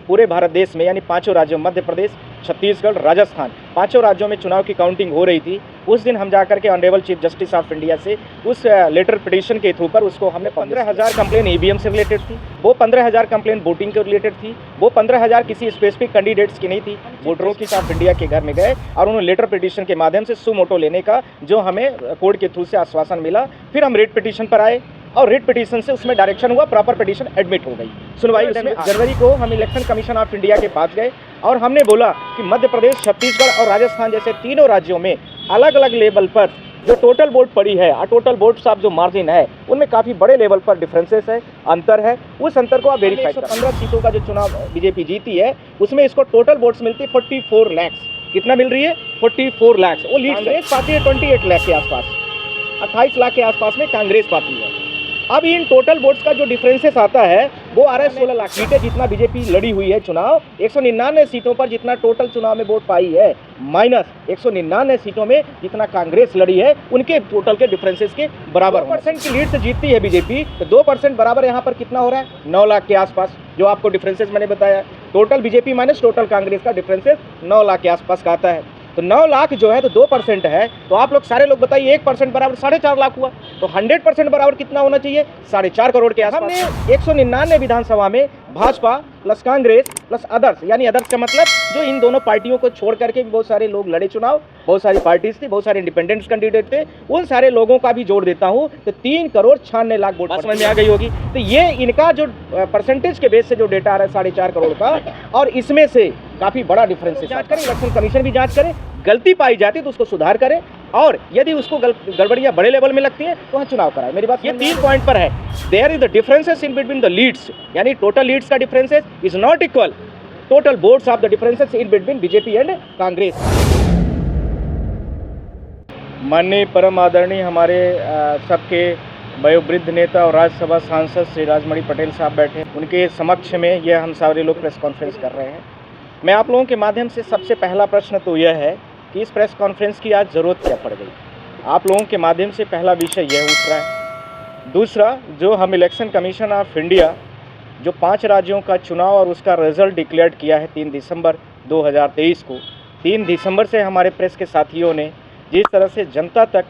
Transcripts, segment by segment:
पूरे भारत देश में यानी 5 राज्यों मध्य प्रदेश, छत्तीसगढ़, राजस्थान, 5 राज्यों में चुनाव की काउंटिंग हो रही थी। उस दिन हम जाकर के honourable chief justice of India से उस लेटर पिटीशन के थ्रू पर उसको हमने 15,000 कंप्लेन ईवीएम से रिलेटेड थी, वो 15,000 कंप्लेन वोटिंग के रिलेटेड थी, वो 15,000 किसी स्पेसिफिक कैंडिडेट्स की नहीं थी। वोटरों की ऑफ इंडिया के घर में गए और उन्होंने लेटर पिटीशन के माध्यम से सुमोटो लेने का जो हमें कोर्ट के थ्रू से आश्वासन मिला। फिर हम रेट पिटीशन पर आए और रेट पिटीशन से उसमें डायरेक्शन हुआ, प्रॉपर पिटीशन एडमिट हो गई। सुनवाई उसमें जनवरी को हम इलेक्शन कमीशन ऑफ इंडिया के पास गए और हमने बोला कि मध्य प्रदेश, छत्तीसगढ़ और राजस्थान जैसे तीनों राज्यों में अलग अलग लेवल पर जो टोटल वोट पड़ी है और टोटल वोट्स ऑफ जो मार्जिन है उनमें काफ़ी बड़े लेवल पर डिफरेंसेस है, अंतर है। उस अंतर को आप वेरीफाई करें। 15 सीटों का जो चुनाव बीजेपी जीती है उसमें इसको टोटल वोट्स मिलती है 44 लाख। कितना मिल रही है? 44 लाख। वो लीड पाती है 28 लाख के आसपास, 28 लाख के आसपास में कांग्रेस पाती है। अब इन टोटल वोट्स का जो डिफरेंसेस आता है वो आ रहा है 16 लाख सीटें जितना बीजेपी लड़ी हुई है चुनाव, 199 सीटों पर जितना टोटल चुनाव में वोट पाई है, माइनस 199 सीटों में जितना कांग्रेस लड़ी है, उनके टोटल के डिफरेंसेस के बराबर। 2% की लीड से जीतती है बीजेपी तो 2% बराबर यहाँ पर कितना हो रहा है? 9 लाख के आसपास। जो आपको डिफरेंसेस मैंने बताया, total BJP minus total Congress का डिफरेंसेस 9 लाख के आसपास का आता है। तो 9 लाख जो है तो 2% है, तो आप लोग सारे लोग बताइए 1% बराबर 4.5 लाख हुआ, तो 100% बराबर कितना होना चाहिए? 4.5 करोड़ के आसपास। हमने 199 विधानसभा में Bhajpa plus Congress plus others, यानी अदर्स का मतलब जो इन दोनों पार्टियों को छोड़ करके भी बहुत सारे लोग लड़े चुनाव, बहुत सारी पार्टीज थी, बहुत सारे इंडिपेंडेंट कैंडिडेट थे, उन सारे लोगों का भी जोड़ देता हूँ तो 3,96,00,000 वोट समझ में आ गई होगी। तो ये इनका जो परसेंटेज के बेस से जो डेटा आ रहा है 4.5 करोड़ का, और इसमें से काफी बड़ा डिफरेंस है। जांच करें, इलेक्शन कमीशन भी जांच करे, गलती पाई जाती तो उसको सुधार करें, और यदि उसको गड़बड़ियां बड़े लेवल में लगती है तो वहाँ चुनाव कराए। मेरी बात ये 3 पॉइंट पर है। There is the differences in between the leads, यानी टोटल लीड्स का differences is not equal total votes of the differences in between BJP and Congress. माननीय परम आदरणीय हमारे सबके वयोवृद्ध नेता और राज्यसभा सांसद श्री राजमणि पटेल साहब बैठे, उनके समक्ष में यह हम सारे लोग प्रेस कॉन्फ्रेंस कर रहे हैं। मैं आप लोगों के माध्यम से सबसे पहला प्रश्न तो यह है कि इस प्रेस कॉन्फ्रेंस की आज ज़रूरत क्या पड़ गई? आप लोगों के माध्यम से पहला विषय यह उठ रहा है। दूसरा, जो हम इलेक्शन कमीशन ऑफ इंडिया जो 5 राज्यों का चुनाव और उसका रिजल्ट डिक्लेयर किया है 3 दिसंबर 2023 को, 3 दिसंबर से हमारे प्रेस के साथियों ने जिस तरह से जनता तक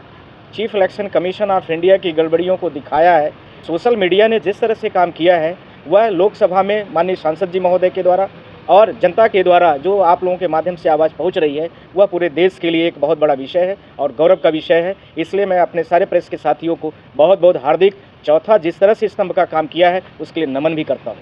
chief election commission of India की गड़बड़ियों को दिखाया है, सोशल मीडिया ने जिस तरह से काम किया है, वह लोकसभा में माननीय सांसद जी महोदय के द्वारा और जनता के द्वारा जो आप लोगों के माध्यम से आवाज़ पहुंच रही है, वह पूरे देश के लिए एक बहुत बड़ा विषय है और गौरव का विषय है। इसलिए मैं अपने सारे प्रेस के साथियों को बहुत बहुत हार्दिक, चौथा जिस तरह से स्तंभ का काम किया है उसके लिए नमन भी करता हूँ।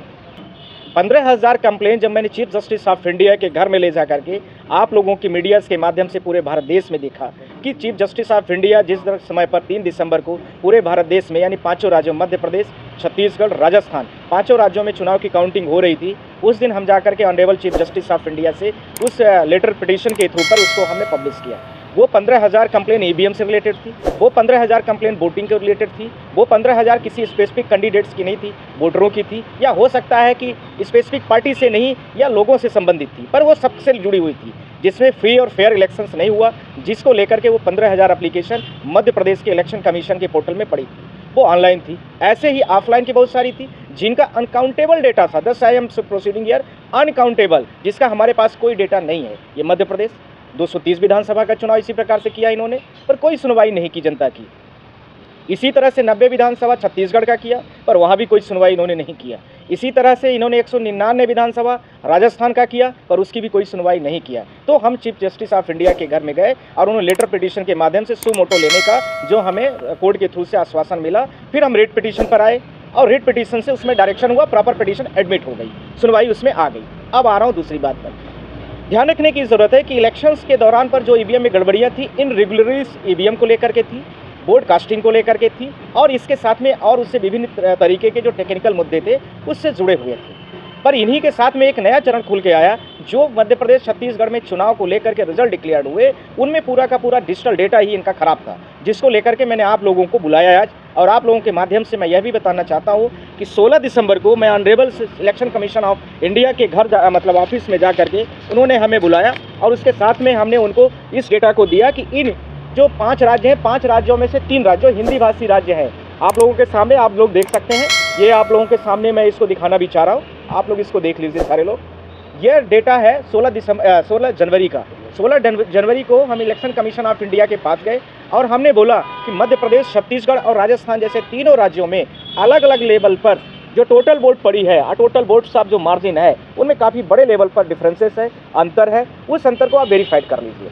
15,000 कंप्लेंट जब मैंने चीफ जस्टिस ऑफ इंडिया के घर में ले जा करके आप लोगों की मीडिया के माध्यम से पूरे भारत देश में देखा कि चीफ जस्टिस ऑफ इंडिया जिस समय पर 3 दिसंबर को पूरे भारत देश में यानी 5 राज्यों मध्य प्रदेश, छत्तीसगढ़, राजस्थान, 5 राज्यों में चुनाव की काउंटिंग हो रही थी। उस दिन हम जाकर के honourable chief justice of India से उस लेटर पिटीशन के थ्रू पर उसको हमने पब्लिश किया। वो 15,000 कंप्लेन ईवीएम से रिलेटेड थी, वो 15,000 कंप्लेन वोटिंग के रिलेटेड थी, वो 15,000 किसी स्पेसिफिक कैंडिडेट्स की नहीं थी, वोटरों की थी, या हो सकता है कि स्पेसिफिक पार्टी से नहीं या लोगों से संबंधित थी, पर वो सबसे जुड़ी हुई थी, जिसमें फ्री और फेयर इलेक्शंस नहीं हुआ, जिसको लेकर के वो 15,000 एप्लीकेशन मध्य प्रदेश के इलेक्शन कमीशन के पोर्टल में पड़ी थी। वो ऑनलाइन थी। ऐसे ही ऑफलाइन की बहुत सारी थी जिनका अनकाउंटेबल डेटा था। दस I am proceeding here uncountable, जिसका हमारे पास कोई डेटा नहीं है। ये मध्य प्रदेश 230 विधानसभा का चुनाव इसी प्रकार से किया इन्होंने, पर कोई सुनवाई नहीं की जनता की। इसी तरह से 90 विधानसभा छत्तीसगढ़ का किया, पर वहाँ भी कोई सुनवाई इन्होंने नहीं किया। इसी तरह से इन्होंने 199 विधानसभा राजस्थान का किया, पर उसकी भी कोई सुनवाई नहीं किया। तो हम चीफ जस्टिस ऑफ इंडिया के घर में गए और उन्होंने लेटर पिटीशन के माध्यम से सुमोटो लेने का जो हमें कोर्ट के थ्रू से आश्वासन मिला। फिर हम रेट पिटीशन पर आए और रेट पिटीशन से उसमें डायरेक्शन हुआ, प्रॉपर पिटीशन एडमिट हो गई, सुनवाई उसमें आ गई। अब आ रहा हूँ दूसरी बात पर। ध्यान रखने की ज़रूरत है कि इलेक्शंस के दौरान पर जो ईवीएम में गड़बड़ियाँ थी, इन रेगुलरीज ईवीएम को लेकर के थी, बोर्ड कास्टिंग को लेकर के थी, और इसके साथ में और उससे विभिन्न तरीके के जो टेक्निकल मुद्दे थे उससे जुड़े हुए थे। पर इन्हीं के साथ में एक नया चरण खुल के आया, जो मध्य प्रदेश छत्तीसगढ़ में चुनाव को लेकर के रिजल्ट डिक्लेयर हुए, उनमें पूरा का पूरा डिजिटल डेटा ही इनका खराब था, जिसको लेकर के मैंने आप लोगों को बुलाया आज। और आप लोगों के माध्यम से मैं यह भी बताना चाहता हूं कि 16 दिसंबर को मैं honourable election commission of India के घर मतलब ऑफिस में जा करके उन्होंने हमें बुलाया, और उसके साथ में हमने उनको इस डेटा को दिया कि इन जो 5 राज्य हैं, 5 राज्यों में से 3 राज्यों हिंदी भाषी राज्य हैं। आप लोगों के सामने आप लोग देख सकते हैं, ये आप लोगों के सामने मैं इसको दिखाना भी चाह रहा हूँ, आप लोग इसको देख लीजिए सारे लोग। यह डेटा है 16 जनवरी का। 16 जनवरी को हम इलेक्शन कमीशन ऑफ इंडिया के पास गए और हमने बोला कि मध्य प्रदेश, छत्तीसगढ़ और राजस्थान जैसे तीनों राज्यों में अलग अलग लेवल पर जो टोटल वोट पड़ी है और टोटल वोट्स ऑफ जो मार्जिन है उनमें काफ़ी बड़े लेवल पर डिफरेंसेस है, अंतर है। उस अंतर को आप वेरीफाइड कर लीजिए।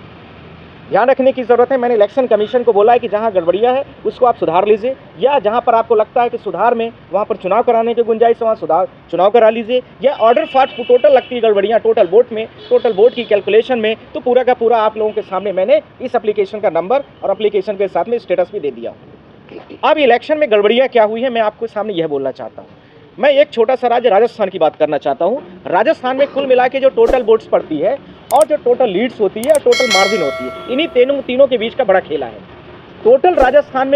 ध्यान रखने की ज़रूरत है, मैंने इलेक्शन कमीशन को बोला है कि जहां गड़बड़ियां है उसको आप सुधार लीजिए, या जहां पर आपको लगता है कि सुधार में वहां पर चुनाव कराने की गुंजाइश है वहाँ चुनाव करा लीजिए, या ऑर्डर फॉर टोटल लगती है गड़बड़ियां टोटल वोट में, टोटल वोट की कैलकुलेशन में, तो पूरा का पूरा आप लोगों के सामने मैंने इस एप्लीकेशन का नंबर और एप्लीकेशन के साथ में स्टेटस भी दे दिया। अब इलेक्शन में गड़बड़ियाँ क्या हुई है मैं आपको सामने यह बोलना चाहता हूँ। मैं एक छोटा सा राज्य राजस्थान की बात करना चाहता हूँ। राजस्थान में कुल मिला के जो टोटल वोट्स पड़ती है और जो टोटल लीड्स होती है और टोटल मार्जिन होती है, इन्हीं तीनों के बीच का बड़ा खेला है। टोटल राजस्थान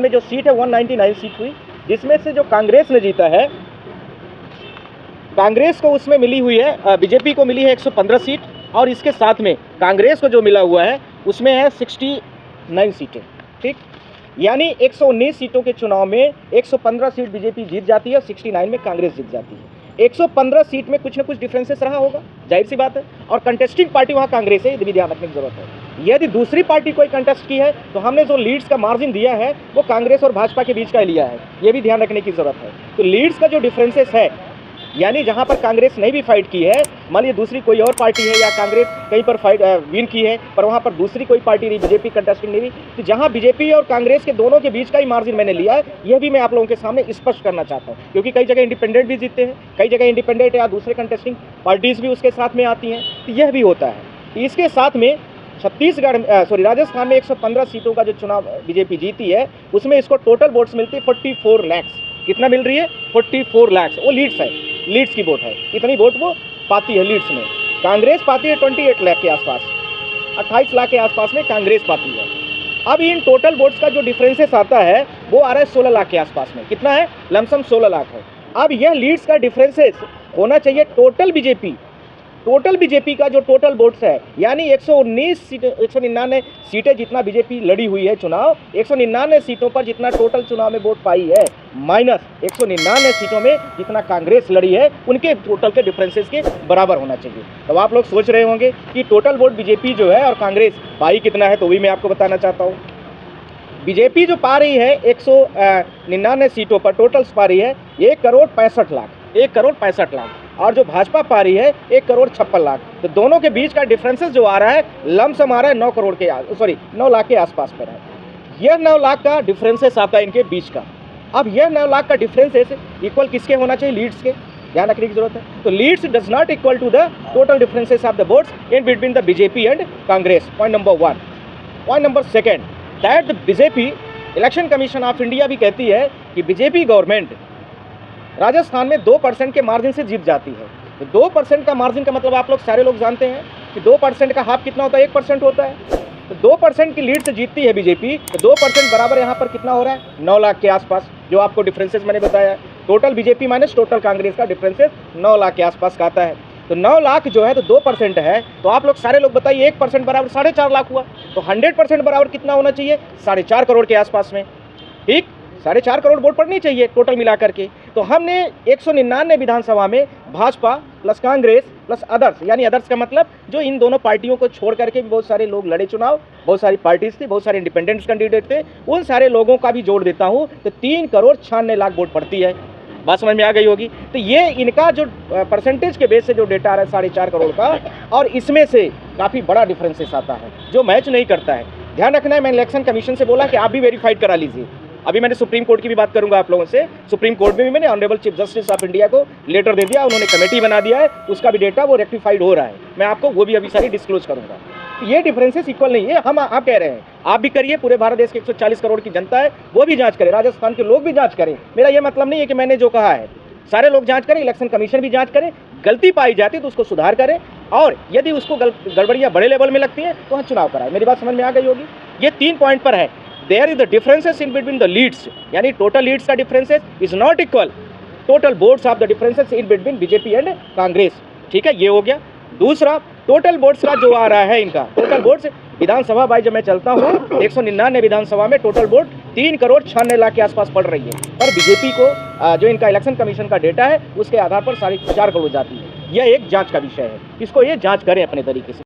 में जो सीट है 199 सीट हुई, जिसमें से जो कांग्रेस ने जीता है, कांग्रेस को उसमें मिली हुई है, बीजेपी को मिली है 115 सीट, और इसके साथ में कांग्रेस को जो मिला हुआ है उसमें है 69 सीटें। ठीक, यानी 119 सीटों के चुनाव में 115 सीट बीजेपी जीत जाती है और 69 में कांग्रेस जीत जाती है। 115 सीट में कुछ ना कुछ डिफरेंसेस रहा होगा, जाहिर सी बात है, और कंटेस्टिंग पार्टी वहाँ कांग्रेस है, ये भी ध्यान रखने की जरूरत है। यदि दूसरी पार्टी कोई कंटेस्ट की है तो हमने जो लीड्स का मार्जिन दिया है वो कांग्रेस और भाजपा के बीच का लिया है, ये भी ध्यान रखने की जरूरत है। तो लीड्स का जो डिफरेंसेस है, यानी जहां पर कांग्रेस ने भी फाइट की है, मान लीजिए दूसरी कोई और पार्टी है या कांग्रेस कहीं पर फाइट विन की है पर वहां पर दूसरी कोई पार्टी नहीं, बीजेपी कंटेस्टिंग नहीं हुई, तो जहां बीजेपी और कांग्रेस के दोनों के बीच का ही मार्जिन मैंने लिया है, यह भी मैं आप लोगों के सामने स्पष्ट करना चाहता हूं, क्योंकि कई जगह इंडिपेंडेंट भी जीतते हैं, कई जगह इंडिपेंडेंट या दूसरे कंटेस्टिंग पार्टीज भी उसके साथ में आती हैं, तो यह भी होता है। इसके साथ में राजस्थान में 115 सीटों का जो चुनाव बीजेपी जीती है उसमें इसको टोटल वोट्स मिलती है 44 लाख। कितना मिल रही है? 44 लाख। वो लीड्स है, लीड्स की वोट है, इतनी वोट वो पाती है लीड्स में। कांग्रेस पाती है 28 लाख के आसपास, 28 लाख के आसपास में कांग्रेस पाती है। अब इन टोटल वोट्स का जो डिफरेंसेस आता है वो आ रहा है 16 लाख के आसपास में। कितना है? लमसम 16 लाख है। अब यह लीड्स का डिफरेंसेस होना चाहिए टोटल बीजेपी का जो टोटल वोट्स है, यानी 199 सीटें जितना बीजेपी लड़ी हुई है चुनाव, 199 सीटों पर जितना टोटल चुनाव में वोट पाई है, माइनस 199 सीटों में जितना कांग्रेस लड़ी है, उनके टोटल के डिफरेंसेस के बराबर होना चाहिए। तो आप लोग सोच रहे होंगे कि टोटल वोट बीजेपी जो है और कांग्रेस पाई कितना है, तो वही मैं आपको बताना चाहता हूँ। बीजेपी जो पा रही है 199 सीटों पर टोटल्स पा रही है 1,65,00,000, और जो भाजपा पा रही है 1,56,00,000। तो दोनों के बीच का डिफरेंसेस जो आ रहा है लमसम आ रहा है 9 लाख के आसपास पर है। यह 9 लाख का डिफरेंसेस आता है इनके बीच का। अब यह 9 लाख का डिफरेंसेस इक्वल किसके होना चाहिए? लीड्स के, ध्यान रखने की जरूरत है। तो leads does not equal to the total differences of the votes in between the BJP and Congress. Point number 1। Point number 2 that the BJP, election commission of India भी कहती है कि बीजेपी गवर्नमेंट राजस्थान में 2% के मार्जिन से जीत जाती है। तो 2% का मार्जिन का मतलब आप लोग सारे लोग जानते हैं कि 2% का हाफ कितना होता है? 1% होता है। तो 2% की लीड से जीतती है बीजेपी, तो 2% बराबर यहाँ पर कितना हो रहा है? 9 लाख के आसपास, जो आपको डिफरेंसेस मैंने बताया। Total BJP minus total Congress का डिफरेंसेस 9 लाख के आसपास का आता है। तो 9 लाख जो है तो 2% है, तो आप लोग सारे लोग बताइए 1% बराबर 4.5 लाख हुआ। तो 100% बराबर कितना होना चाहिए? 4.5 करोड़ के आसपास में। ठीक, 4.5 करोड़ वोट पड़नी चाहिए टोटल मिला करके। तो हमने 199 विधानसभा में Bhajpa plus Congress plus others, यानी अदर्स का मतलब जो इन दोनों पार्टियों को छोड़ करके भी बहुत सारे लोग लड़े चुनाव, बहुत सारी पार्टीज थी, बहुत सारे इंडिपेंडेंट कैंडिडेट थे, उन सारे लोगों का भी जोड़ देता हूँ तो 3,96,00,000 वोट पड़ती है। बात समझ में आ गई होगी। तो ये इनका जो परसेंटेज के बेस से जो डेटा आ रहा है 4.5 करोड़ का, और इसमें से काफ़ी बड़ा डिफरेंसेस आता है जो मैच नहीं करता है। ध्यान रखना है, मैंने इलेक्शन कमीशन से बोला कि आप भी वेरीफाइड करा लीजिए। अभी मैंने सुप्रीम कोर्ट की भी बात करूंगा आप लोगों से। सुप्रीम कोर्ट में भी मैंने honourable chief justice of India को लेटर दे दिया, उन्होंने कमेटी बना दिया है, उसका भी डेटा वो रेक्टिफाइड हो रहा है। मैं आपको वो भी अभी सारी डिस्क्लोज करूंगा। ये डिफरेंसेस इक्वल नहीं है, हम आप कह रहे हैं, आप भी करिए, पूरे भारत देश के 140 करोड़ की जनता है वो भी जांच करे, राजस्थान के लोग भी जांच करें। मेरा ये मतलब नहीं है कि मैंने जो कहा है सारे लोग जांच करें, इलेक्शन कमीशन भी जांच करें, गलती पाई जाती तो उसको सुधार करें, और यदि उसको गड़बड़ियाँ बड़े लेवल में लगती हैं तो वहाँ चुनाव कराएं। मेरी बात समझ में आ गई होगी। ये 3 पॉइंट पर है। There is the differences in between the leads, यानी टोटल लीड्स का differences is not equal total votes of the differences in between BJP and Congress. ठीक है, ये हो गया। दूसरा, टोटल वोट्स का जो आ रहा है इनका टोटल वोट्स विधानसभा बाई जब मैं चलता हूँ 199 विधानसभा में टोटल वोट 3,96,00,000 के आसपास पड़ रही है, पर बीजेपी को जो इनका इलेक्शन कमीशन का डेटा है उसके आधार पर 4.5 करोड़ जाती है। यह एक जांच का विषय है, इसको ये जांच करें अपने तरीके से।